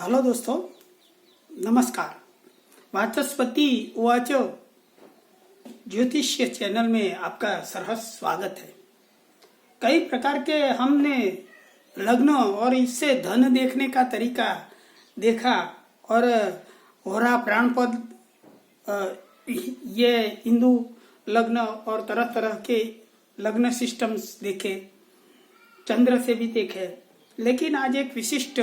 Hello दोस्तों, नमस्कार। वाचस्पति उवाच ज्योतिष्य चैनल में आपका सहर्ष स्वागत है। कई प्रकार के हमने लग्न और इससे धन देखने का तरीका देखा और होरा प्राणपद ये हिंदू लग्न और तरह तरह के लग्न सिस्टम्स देखे, चंद्र से भी देखे। लेकिन आज एक विशिष्ट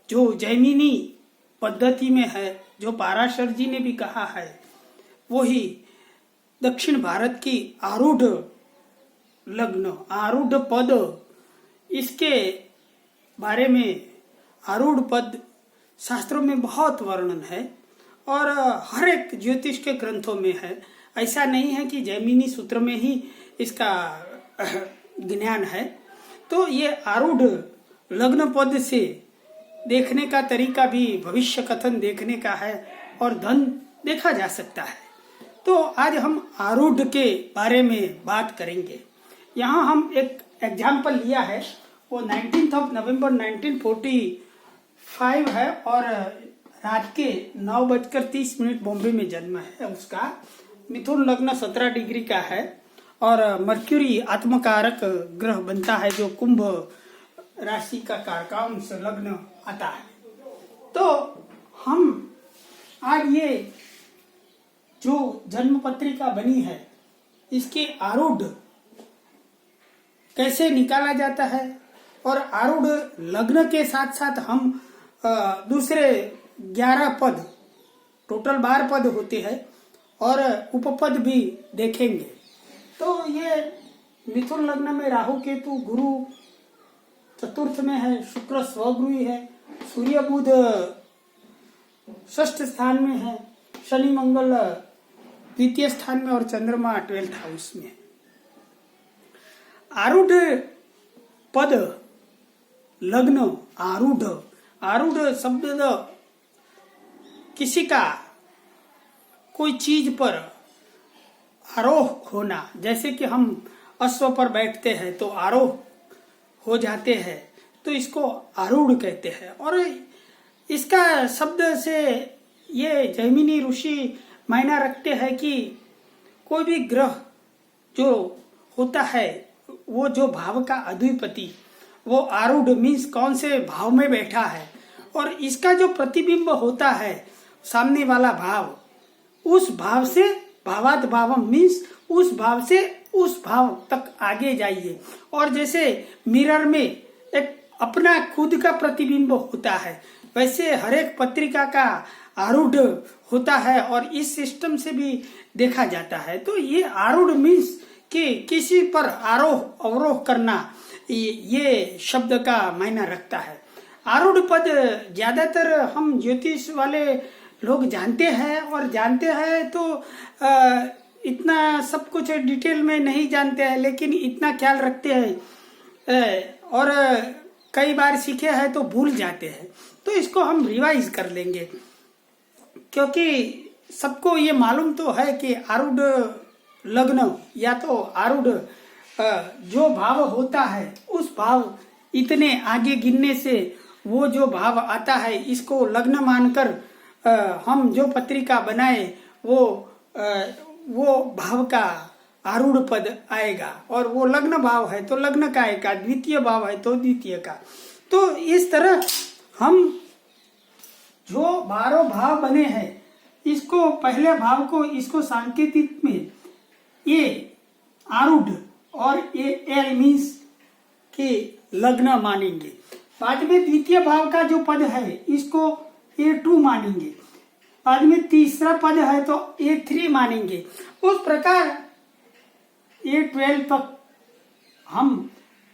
जो जैमिनी पद्धति में है, जो पाराशर जी ने भी कहा है, वो ही दक्षिण भारत की आरूढ़ लग्न, आरूढ़ पद, इसके बारे में आरूढ़ पद शास्त्रों में बहुत वर्णन है और हर एक ज्योतिष के ग्रंथों में है। ऐसा नहीं है कि जैमिनी सूत्र में ही इसका ज्ञान है। तो ये आरूढ़ लग्न पद से देखने का तरीका भी भविष्य कथन देखने का है और धन देखा जा सकता है। तो आज हम आरूढ़ के बारे में बात करेंगे। यहाँ हम एक एग्जाम्पल लिया है, वो 19 नवंबर 1945 है और रात के 9:30 बॉम्बे में जन्म है उसका। मिथुन लग्न 17 डिग्री का है और मर्क्यूरी आत्मकारक ग्रह बनता है, जो कुंभ राशि का कारकांश लग्न आता है। तो हम आज ये जो जन्म पत्रिका बनी है, इसकी आरूढ़ कैसे निकाला जाता है और आरूढ़ लग्न के साथ साथ हम दूसरे 11 पद, टोटल 12 पद होते हैं और उपपद भी देखेंगे। तो ये मिथुन लग्न में राहु केतु गुरु चतुर्थ में है, शुक्र स्वगृही है, सूर्य बुध षष्ठ स्थान में है, शनि मंगल द्वितीय स्थान में और चंद्रमा 12th हाउस में है। आरूढ़ पद लग्न, आरूढ़ शब्द किसी का कोई चीज पर आरोह होना, जैसे कि हम अश्व पर बैठते हैं तो आरोह हो जाते हैं, तो इसको आरूढ़ कहते हैं। और इसका शब्द से ये जैमिनी ऋषि मायना रखते हैं कि कोई भी ग्रह जो होता है, वो जो भाव का अधिपति, वो आरूढ़ मीन्स कौन से भाव में बैठा है और इसका जो प्रतिबिंब होता है सामने वाला भाव, उस भाव से भावात भावम मीन्स उस भाव से उस भाव तक आगे जाइए। और जैसे मिरर में एक अपना खुद का प्रतिबिंब होता है, वैसे हर एक पत्रिका का आरूढ़ होता है और इस सिस्टम से भी देखा जाता है। तो ये आरूढ़ मीन्स कि किसी पर आरोह अवरोह करना, ये शब्द का मायना रखता है। आरूढ़ पद ज्यादातर हम ज्योतिष वाले लोग जानते हैं और जानते हैं तो इतना सब कुछ डिटेल में नहीं जानते हैं, लेकिन इतना ख्याल रखते हैं और कई बार सीखे हैं तो भूल जाते हैं। तो इसको हम रिवाइज कर लेंगे, क्योंकि सबको ये मालूम तो है कि आरूढ़ लग्न या तो आरूढ़ जो भाव होता है, उस भाव इतने आगे गिनने से वो जो भाव आता है, इसको लग्न मानकर हम जो पत्रिका बनाए वो भाव का आरूढ़ पद आएगा। और वो लग्न भाव है तो लग्न का आएगा, द्वितीय भाव है तो द्वितीय का। तो इस तरह हम जो 12 भाव बने हैं, इसको पहले भाव को इसको सांकेतिक में ये आरूढ़ और ये एल मीन्स के लग्न मानेंगे। बाद में द्वितीय भाव का जो पद है, इसको A2 मानेंगे। बाद में तीसरा पद है तो A3 मानेंगे। उस प्रकार A12 तक हम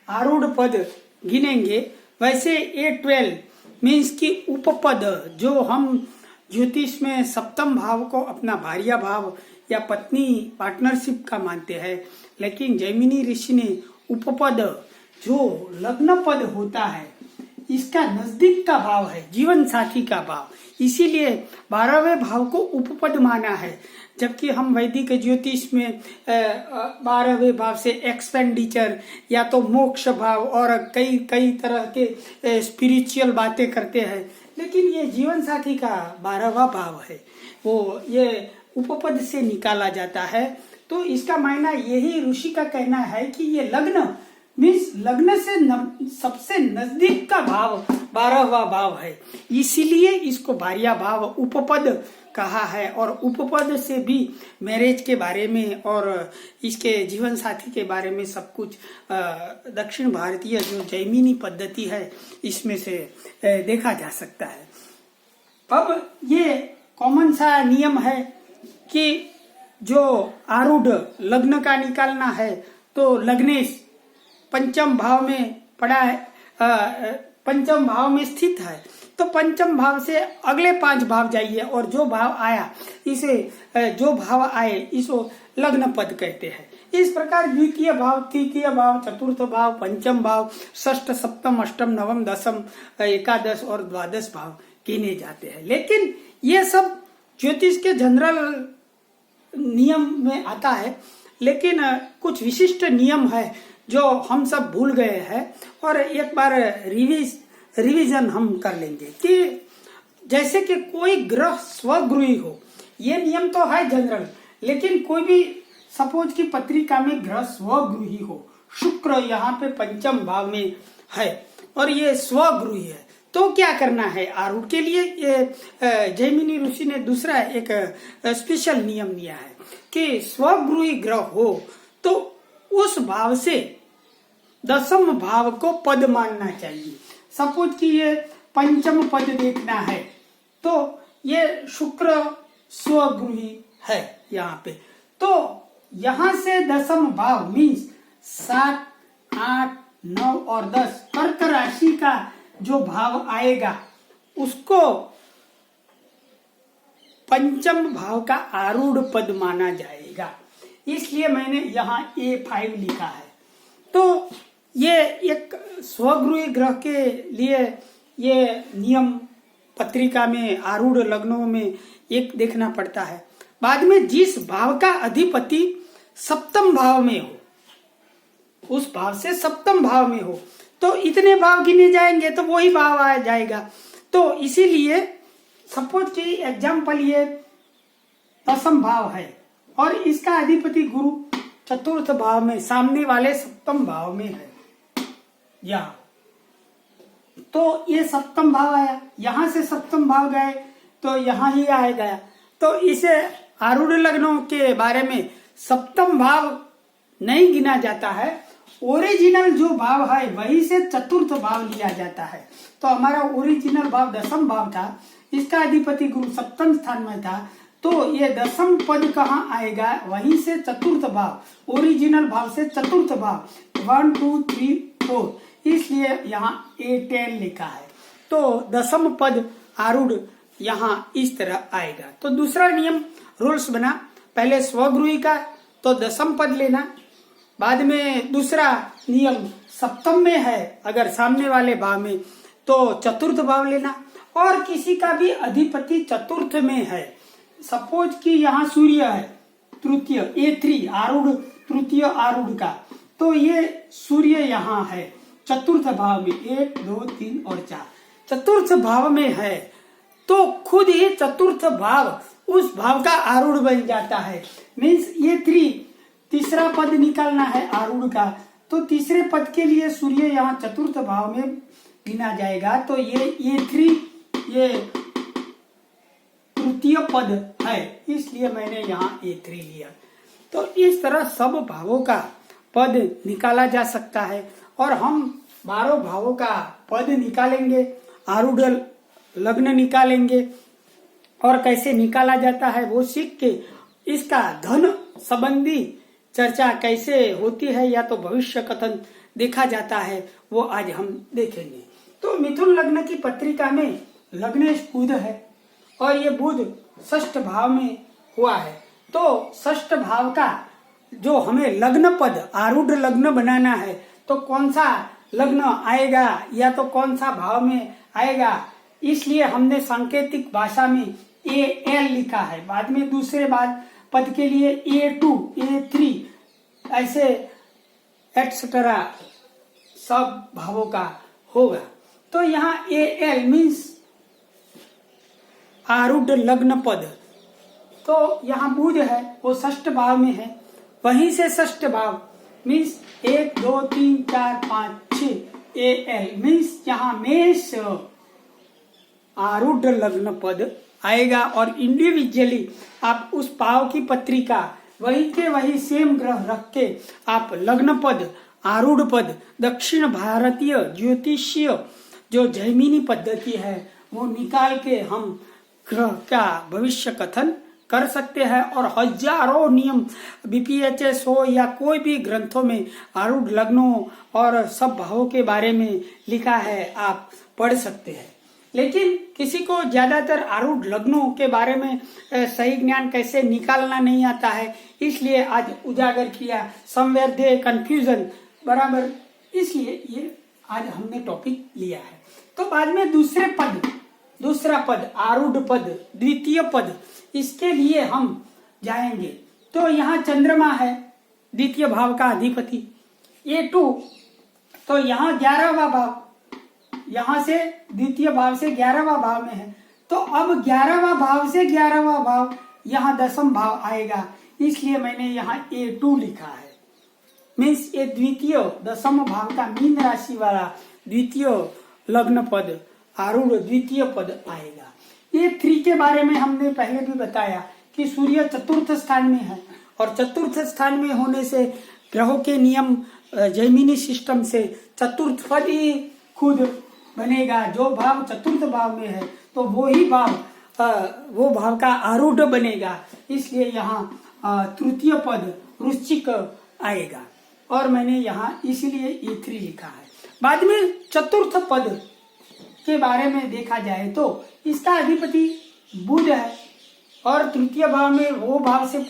आरूढ़ पद गिनेंगे। वैसे A12 मीन्स की उपपद, जो हम ज्योतिष में सप्तम भाव को अपना भार्या भाव या पत्नी पार्टनरशिप का मानते हैं, लेकिन जैमिनी ऋषि ने उपपद जो लग्न पद होता है, इसका नजदीक का भाव है, जीवन साथी का भाव, इसीलिए 12वें भाव को उपपद माना है। जबकि हम वैदिक ज्योतिष में 12वें भाव से एक्सपेंडिचर या तो मोक्ष भाव और कई कई तरह के स्पिरिचुअल बातें करते हैं, लेकिन ये जीवन साथी का 12वां भाव है, वो ये उपपद से निकाला जाता है। तो इसका मायना यही ऋषि का कहना है कि ये लग्न मीन्स लग्न से सबसे नजदीक का भाव 12वां भाव है, इसीलिए इसको 12वां भाव उपपद कहा है। और उपपद से भी मैरिज के बारे में और इसके जीवन साथी के बारे में सब कुछ दक्षिण भारतीय जो जैमिनी पद्धति है इसमें से देखा जा सकता है। अब ये कॉमन सा नियम है कि जो आरूढ़ लग्न का निकालना है तो लग्नेश पंचम भाव में पड़ा है, पंचम भाव में स्थित है, तो पंचम भाव से अगले 5 भाव जाइए और जो भाव आया इसे जो भाव आए इसको लग्न पद कहते हैं। इस प्रकार द्वितीय भाव, तृतीय भाव, चतुर्थ भाव, पंचम भाव, षष्ठ, सप्तम, अष्टम, नवम, दशम, एकादश और द्वादश भाव गिने जाते हैं। लेकिन ये सब ज्योतिष के जनरल नियम में आता है, लेकिन कुछ विशिष्ट नियम है जो हम सब भूल गए हैं और एक बार रिवीजन हम कर लेंगे कि जैसे कि कोई ग्रह स्वगृही हो, ये नियम तो है जनरल, लेकिन कोई भी सपोज की पत्रिका में ग्रह स्वगृही हो, शुक्र यहाँ पे पंचम भाव में है और ये स्वगृही है, तो क्या करना है आरूढ़ के लिए? ये जैमिनी ऋषि ने दूसरा एक स्पेशल नियम दिया है कि स्वगृही ग्रह हो तो उस भाव से दशम भाव को पद मानना चाहिए। सपोज कि ये पंचम पद देखना है तो ये शुक्र स्वगृही है यहाँ पे, तो यहाँ से दशम भाव मीन्स 7, 8, 9 और 10 कर्क राशि का जो भाव आएगा उसको पंचम भाव का आरूढ़ पद माना जाएगा। इसलिए मैंने यहाँ A5 लिखा है। तो ये एक स्वगृही ग्रह के लिए ये नियम पत्रिका में आरूढ़ लग्नों में एक देखना पड़ता है। बाद में जिस भाव का अधिपति सप्तम भाव में हो, उस भाव से सप्तम भाव में हो तो इतने भाव गिने जाएंगे तो वही भाव आ जाएगा। तो इसीलिए सपोज कि एग्जाम्पल ये दशम भाव है और इसका अधिपति गुरु चतुर्थ भाव में, सामने वाले सप्तम भाव में है या, तो ये सप्तम भाव आया, यहां से सप्तम भाव गए तो यहां ही आए गया। तो इसे आरूढ़ लग्नों के बारे में सप्तम भाव नहीं गिना जाता है, ओरिजिनल जो भाव है वही से चतुर्थ भाव लिया जाता है। तो हमारा ओरिजिनल भाव दशम भाव था, इसका अधिपति गुरु सप्तम स्थान में था, तो ये दशम पद कहाँ आएगा? वहीं से चतुर्थ भाव, ओरिजिनल भाव से चतुर्थ भाव 1, 2, 3, 4, इसलिए यहाँ A10 लिखा है। तो दशम पद आरूढ़ यहाँ इस तरह आएगा। तो दूसरा नियम रूल्स बना, पहले स्वगृही का तो दशम पद लेना, बाद में दूसरा नियम सप्तम में है अगर सामने वाले भाव में तो चतुर्थ भाव लेना, और किसी का भी अधिपति चतुर्थ में है, सपोज कि यहाँ सूर्य है तृतीय A3 आरूढ़ तृतीय आरूढ़ का, तो ये सूर्य यहाँ है चतुर्थ भाव में 1, 2, 3 और 4 चतुर्थ भाव में है, तो खुद ही चतुर्थ भाव उस भाव का आरूढ़ बन जाता है। मीन्स A3 तीसरा पद निकालना है आरूढ़ का, तो तीसरे पद के लिए सूर्य यहाँ चतुर्थ भाव में गिना जाएगा। तो ये A3 ये तृतीय पद है, इसलिए मैंने यहाँ A3 लिया। तो इस तरह सब भावों का पद निकाला जा सकता है और हम 12 भावों का पद निकालेंगे, आरूढ़ लग्न निकालेंगे और कैसे निकाला जाता है वो सीख के इसका धन संबंधी चर्चा कैसे होती है या तो भविष्य कथन देखा जाता है वो आज हम देखेंगे। तो मिथुन लग्न की पत्रिका में लग्नेश बुध है और ये बुध षष्ठ भाव में हुआ है, तो षष्ठ भाव का जो हमें लग्न पद आरूढ़ लग्न बनाना है तो कौन सा लग्न आएगा या तो कौन सा भाव में आएगा, इसलिए हमने सांकेतिक भाषा में AL लिखा है। बाद में दूसरे पद के लिए A2, A3 ऐसे एक्सेट्रा सब भावों का होगा। तो यहाँ AL मीन्स आरूढ़ लग्न पद, तो यहाँ बुध है वो षष्ठ भाव में है, वहीं से षष्ठ भाव मीन्स 1 2 3 4 5 6 AL मीन्स यहाँ मेष आरूढ़ लग्न पद आएगा और इंडिविजुअली आप उस भाव की पत्रिका वही के वही सेम ग्रह रख के आप लग्न पद, आरूढ़ पद, दक्षिण भारतीय ज्योतिषीय जो जैमिनी पद्धति है वो निकाल के हम ग्रह का भविष्य कथन कर सकते हैं। और हजारों नियम BPHS हो या कोई भी ग्रंथों में आरूढ़ लग्नों और सब भावों के बारे में लिखा है, आप पढ़ सकते हैं। लेकिन किसी को ज्यादातर आरूढ़ लग्नों के बारे में सही ज्ञान कैसे निकालना नहीं आता है, इसलिए आज उजागर किया। समवेयर दे कंफ्यूजन बराबर, इसलिए ये आज हमने टॉपिक लिया है। तो बाद में दूसरा पद आरूढ़ पद, द्वितीय पद, इसके लिए हम जाएंगे। तो यहाँ चंद्रमा है द्वितीय भाव का अधिपति, A2, तो यहाँ 11वां भाव, यहाँ से द्वितीय भाव से 11वां भाव में है। तो अब 11वां भाव से 11वां भाव यहाँ दशम भाव आएगा, इसलिए मैंने यहाँ A2 लिखा है। मीन्स ये द्वितीय दशम भाव का मीन राशि वाला द्वितीय लग्न पद, आरूढ़ द्वितीय पद आएगा। ये 3 के बारे में हमने पहले भी बताया कि सूर्य चतुर्थ स्थान में है और चतुर्थ स्थान में होने से ग्रहों के नियम जैमिनी सिस्टम से चतुर्थ पद ही खुद बनेगा। जो भाव चतुर्थ भाव में है तो वो भाव का आरूढ़ बनेगा, इसलिए यहाँ तृतीय पद वृश्चिक आएगा और मैंने यहाँ इसीलिए E3 लिखा है। बाद में चतुर्थ पद के बारे में देखा जाए तो इसका अधिपति बुध है और तृतीय भाव में वो भाव से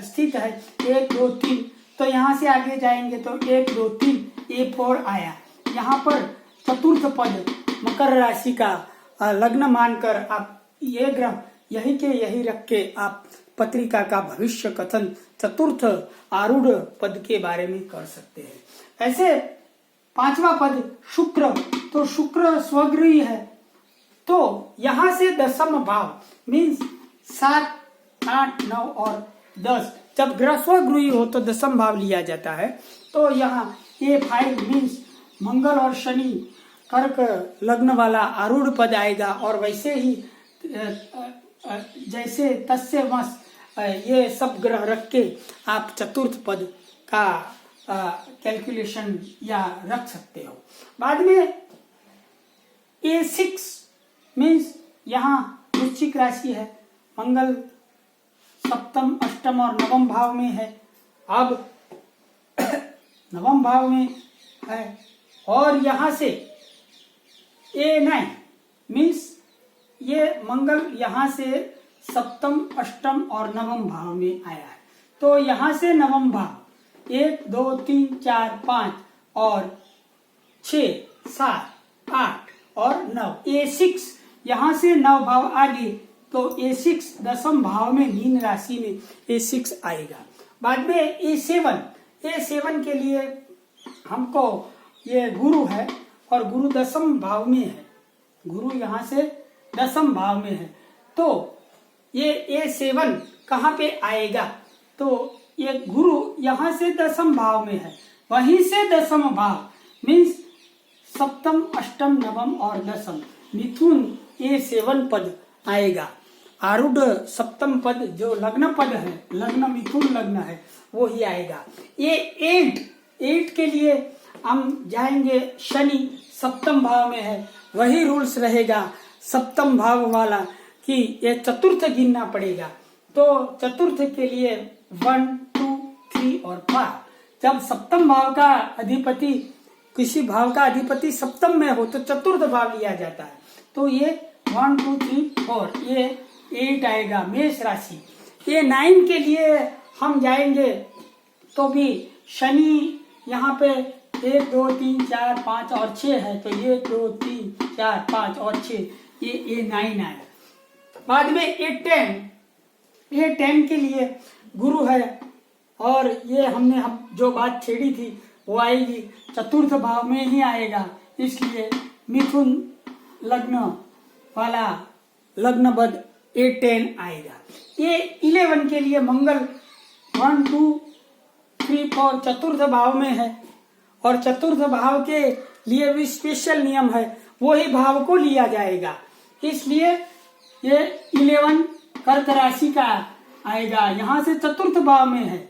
स्थित है 1 2 3, तो यहाँ से आगे जाएंगे तो 1 2 3 A4 आया। यहाँ पर चतुर्थ पद मकर राशि का लग्न मानकर आप ये ग्रह यही के यही रख के आप पत्रिका का भविष्य कथन चतुर्थ आरूढ़ पद के बारे में कर सकते हैं। ऐसे 5वां पद शुक्र, तो शुक्र स्वगृही है, तो यहाँ से दशम भाव मीन्स 7 8 9 और 10, जब ग्रह स्वगृही हो तो दशम भाव लिया जाता है। तो यहाँ A5 मीन्स मंगल और शनि कर्क लग्न वाला आरूढ़ पद आएगा और वैसे ही जैसे तस्य वश ये सब ग्रह रख के आप चतुर्थ पद का कैलकुलेशन या रख सकते हो। बाद में A6 मीन्स यहाँ वृश्चिक राशि है, मंगल सप्तम अष्टम और नवम भाव में है। अब नवम भाव में है और यहाँ से A9 मीन्स ये मंगल यहाँ से सप्तम अष्टम और नवम भाव में आया है। तो यहाँ से नवम भाव 1 2 3 4 5 और 6 7 8 और 9, A6 यहाँ से 9 भाव आगे, तो A6 दशम भाव में मीन राशि में A6 आएगा। बाद में A7 के लिए हमको ये गुरु है और गुरु दशम भाव में है, गुरु यहाँ से दशम भाव में है। तो ये A7 कहाँ पे आएगा, तो ये गुरु यहाँ से दशम भाव में है, वहीं से दशम भाव मीन्स सप्तम अष्टम नवम और दशम मिथुन A7 पद आएगा। आरूढ़ सप्तम पद जो लग्न पद है, लग्न मिथुन लग्न है, वो ही आएगा। ये 8 के लिए हम जाएंगे, शनि सप्तम भाव में है, वही रूल्स रहेगा सप्तम भाव वाला कि ये चतुर्थ गिनना पड़ेगा। तो चतुर्थ के लिए 1 2 3 और 5, जब सप्तम भाव का अधिपति किसी भाव का अधिपति सप्तम में हो तो चतुर्थ भाव लिया जाता है। तो ये 1 2 3 4 ये 8 आएगा मेष राशि। ये 9 के लिए हम जाएंगे तो भी शनि यहाँ पे 1 2 3 4 5 और 6 है, तो 1 2 3 4 5 और 6 ये 9 आया। बाद में ये 10 के लिए गुरु है और ये हमने जो बात छेड़ी थी वो आएगी चतुर्थ भाव में ही आएगा, इसलिए मिथुन लग्न वाला लग्न बद A10 आएगा। ये 11 के लिए मंगल 1 2 3 4 चतुर्थ भाव में है और चतुर्थ भाव के लिए भी स्पेशल नियम है, वही भाव को लिया जाएगा। इसलिए ये 11 कर्क राशि का आएगा, यहां से चतुर्थ भाव में है।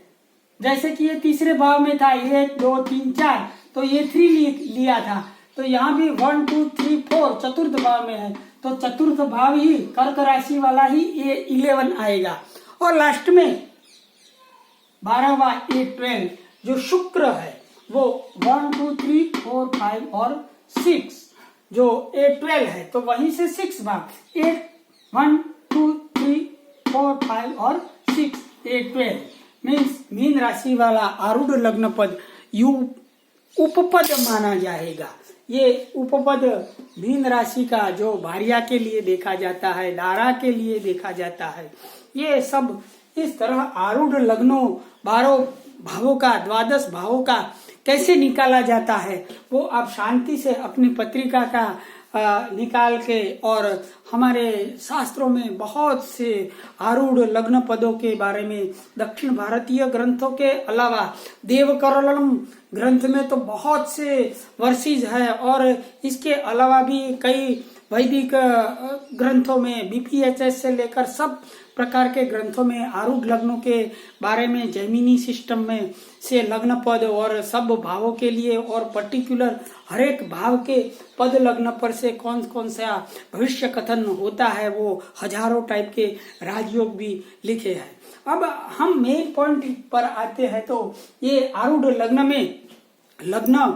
जैसे कि ये तीसरे भाव में था 1 2 3 4, तो ये 3 लिया था, तो यहाँ भी 1 2 3 4 चतुर्थ भाव में है, तो चतुर्थ भाव ही कर्क राशि वाला ही ये 11 आएगा। और लास्ट में 12वां A12 जो शुक्र है वो 1 2 3 4 5 और 6, जो A12 है तो वहीं से 6 भाग 1 2 3 4 5 और 6 A12 मीन्स मीन राशि वाला आरूढ़ लग्न पद यू उपपद माना जाएगा। ये उपपद मीन राशि का जो भार्या के लिए देखा जाता है, दारा के लिए देखा जाता है, ये सब इस तरह आरूढ़ लग्नों 12 भावों का 12 भावों का कैसे निकाला जाता है वो आप शांति से अपनी पत्रिका का निकाल के, और हमारे शास्त्रों में बहुत से आरूढ़ लग्न पदों के बारे में दक्षिण भारतीय ग्रंथों के अलावा देवकरलम ग्रंथ में तो बहुत से वर्सेस है, और इसके अलावा भी कई वैदिक ग्रंथों में BPHS से लेकर सब प्रकार के ग्रंथों में आरूढ़ लग्नों के बारे में जैमिनी सिस्टम में से लग्न पद और सब भावों के लिए और पर्टिकुलर हर एक भाव के पद लग्न पर से कौन कौन सा भविष्य कथन होता है, वो हजारों टाइप के राजयोग भी लिखे हैं। अब हम मेन पॉइंट पर आते हैं, तो ये आरूढ़ लग्न में लग्न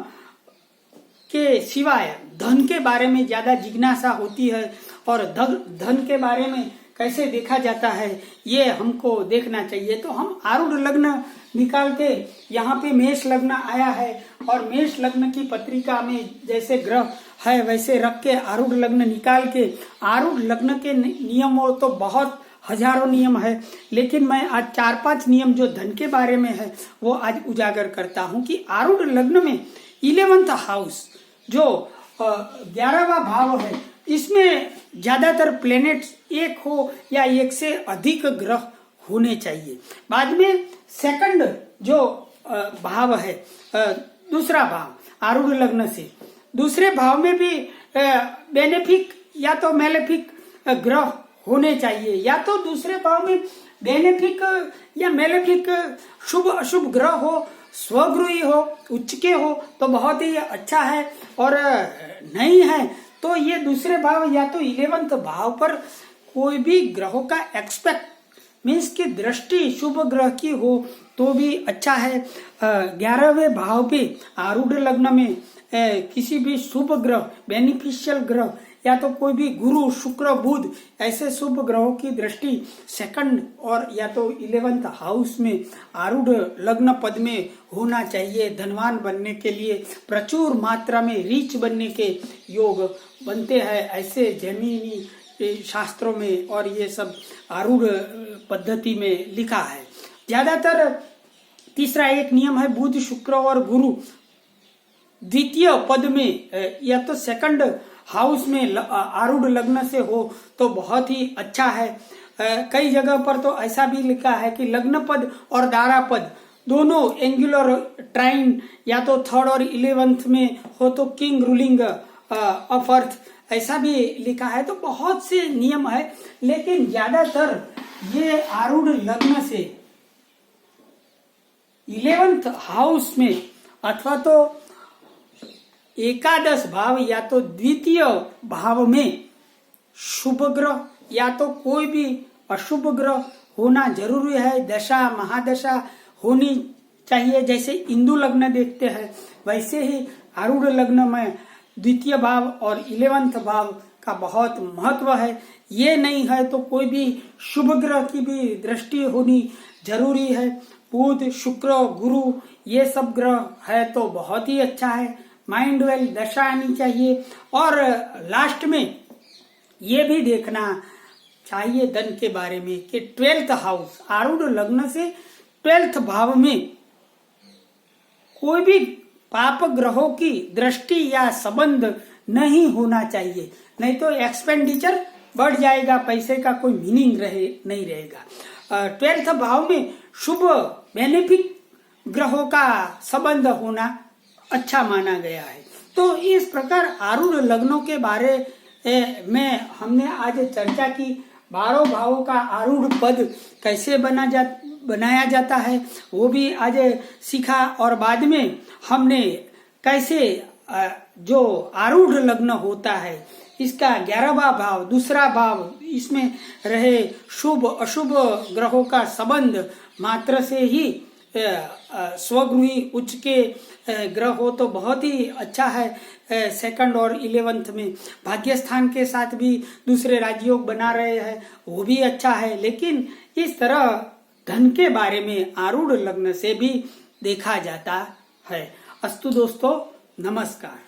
के सिवाय धन के बारे में ज्यादा जिज्ञासा होती है, और धन के बारे में कैसे देखा जाता है ये हमको देखना चाहिए। तो हम आरूढ़ लग्न निकाल के, यहाँ पे मेष लग्न आया है और मेष लग्न की पत्रिका में जैसे ग्रह है वैसे रख के आरूढ़ लग्न निकाल के, आरूढ़ लग्न के नियमों तो बहुत हजारों नियम है, लेकिन मैं आज 4-5 नियम जो धन के बारे में है वो आज उजागर करता हूँ कि आरूढ़ लग्न में 11th हाउस जो 11वां भाव है, इसमें ज्यादातर प्लेनेट्स एक हो या एक से अधिक ग्रह होने चाहिए। बाद में सेकंड जो भाव है, दूसरा भाव आरूढ़ लग्न से दूसरे भाव में भी बेनिफिक या तो मेलेफिक ग्रह होने चाहिए, या तो दूसरे भाव में बेनिफिक या मेलेफिक शुभ अशुभ ग्रह हो, स्वगृही हो, उच्च के हो तो बहुत ही अच्छा है, और नहीं है तो ये दूसरे भाव या तो 11th भाव पर कोई भी ग्रहों का एक्सपेक्ट मीन्स की दृष्टि शुभ ग्रह की हो तो भी अच्छा है। 11वें भाव पे आरूढ़ लग्न में किसी भी शुभ ग्रह बेनिफिशियल ग्रह या तो कोई भी गुरु शुक्र बुध ऐसे शुभ ग्रहों की दृष्टि सेकंड और या तो 11th हाउस में आरूढ़ लग्न पद में होना चाहिए। धनवान बनने के लिए प्रचुर मात्रा में रिच बनने के योग बनते हैं, ऐसे जमीनी शास्त्रों में और ये सब आरूढ़ पद्धति में लिखा है। ज्यादातर तीसरा एक नियम है बुध शुक्र और गुरु द्वितीय पद में या तो सेकंड हाउस में आरूढ़ लग्न से हो तो बहुत ही अच्छा है। कई जगह पर तो ऐसा भी लिखा है कि लग्न पद और दारा पद दोनों एंगुलर ट्राइन या तो 3rd और 11th में हो तो किंग रूलिंग ऑफ अर्थ ऐसा भी लिखा है। तो बहुत से नियम है, लेकिन ज्यादातर ये आरूढ़ लग्न से 11th हाउस में अथवा तो एकादश भाव या तो द्वितीय भाव में शुभ ग्रह या तो कोई भी अशुभ ग्रह होना जरूरी है। दशा महादशा होनी चाहिए, जैसे इंदु लग्न देखते हैं वैसे ही आरूढ़ लग्न में द्वितीय भाव और 11th भाव का बहुत महत्व है। ये नहीं है तो कोई भी शुभ ग्रह की भी दृष्टि होनी जरूरी है। बुध शुक्र गुरु ये सब ग्रह है तो बहुत ही अच्छा है। माइंड वेल दशा आनी चाहिए, और लास्ट में ये भी देखना चाहिए धन के बारे में कि 12th हाउस आरूढ़ लग्न से 12th भाव में कोई भी पाप ग्रहों की दृष्टि या संबंध नहीं होना चाहिए, नहीं तो एक्सपेंडिचर बढ़ जाएगा, पैसे का कोई मीनिंग नहीं रहेगा। 12th भाव में शुभ बेनिफिक ग्रहों का संबंध होना अच्छा माना गया है। तो इस प्रकार आरूढ़ लग्नों के बारे में हमने आज चर्चा की। 12 भावों का आरूढ़ पद कैसे बनाया जाता है वो भी आज सीखा, और बाद में हमने कैसे जो आरूढ़ लग्न होता है इसका 11वां भाव, दूसरा भाव, इसमें रहे शुभ अशुभ ग्रहों का संबंध मात्र से ही स्वगृही उच्च के ग्रह हो तो बहुत ही अच्छा है। 2nd और 11th में भाग्य स्थान के साथ भी दूसरे राजयोग बना रहे हैं, वो भी अच्छा है। लेकिन इस तरह धन के बारे में आरूढ़ लग्न से भी देखा जाता है। अस्तु दोस्तों, नमस्कार।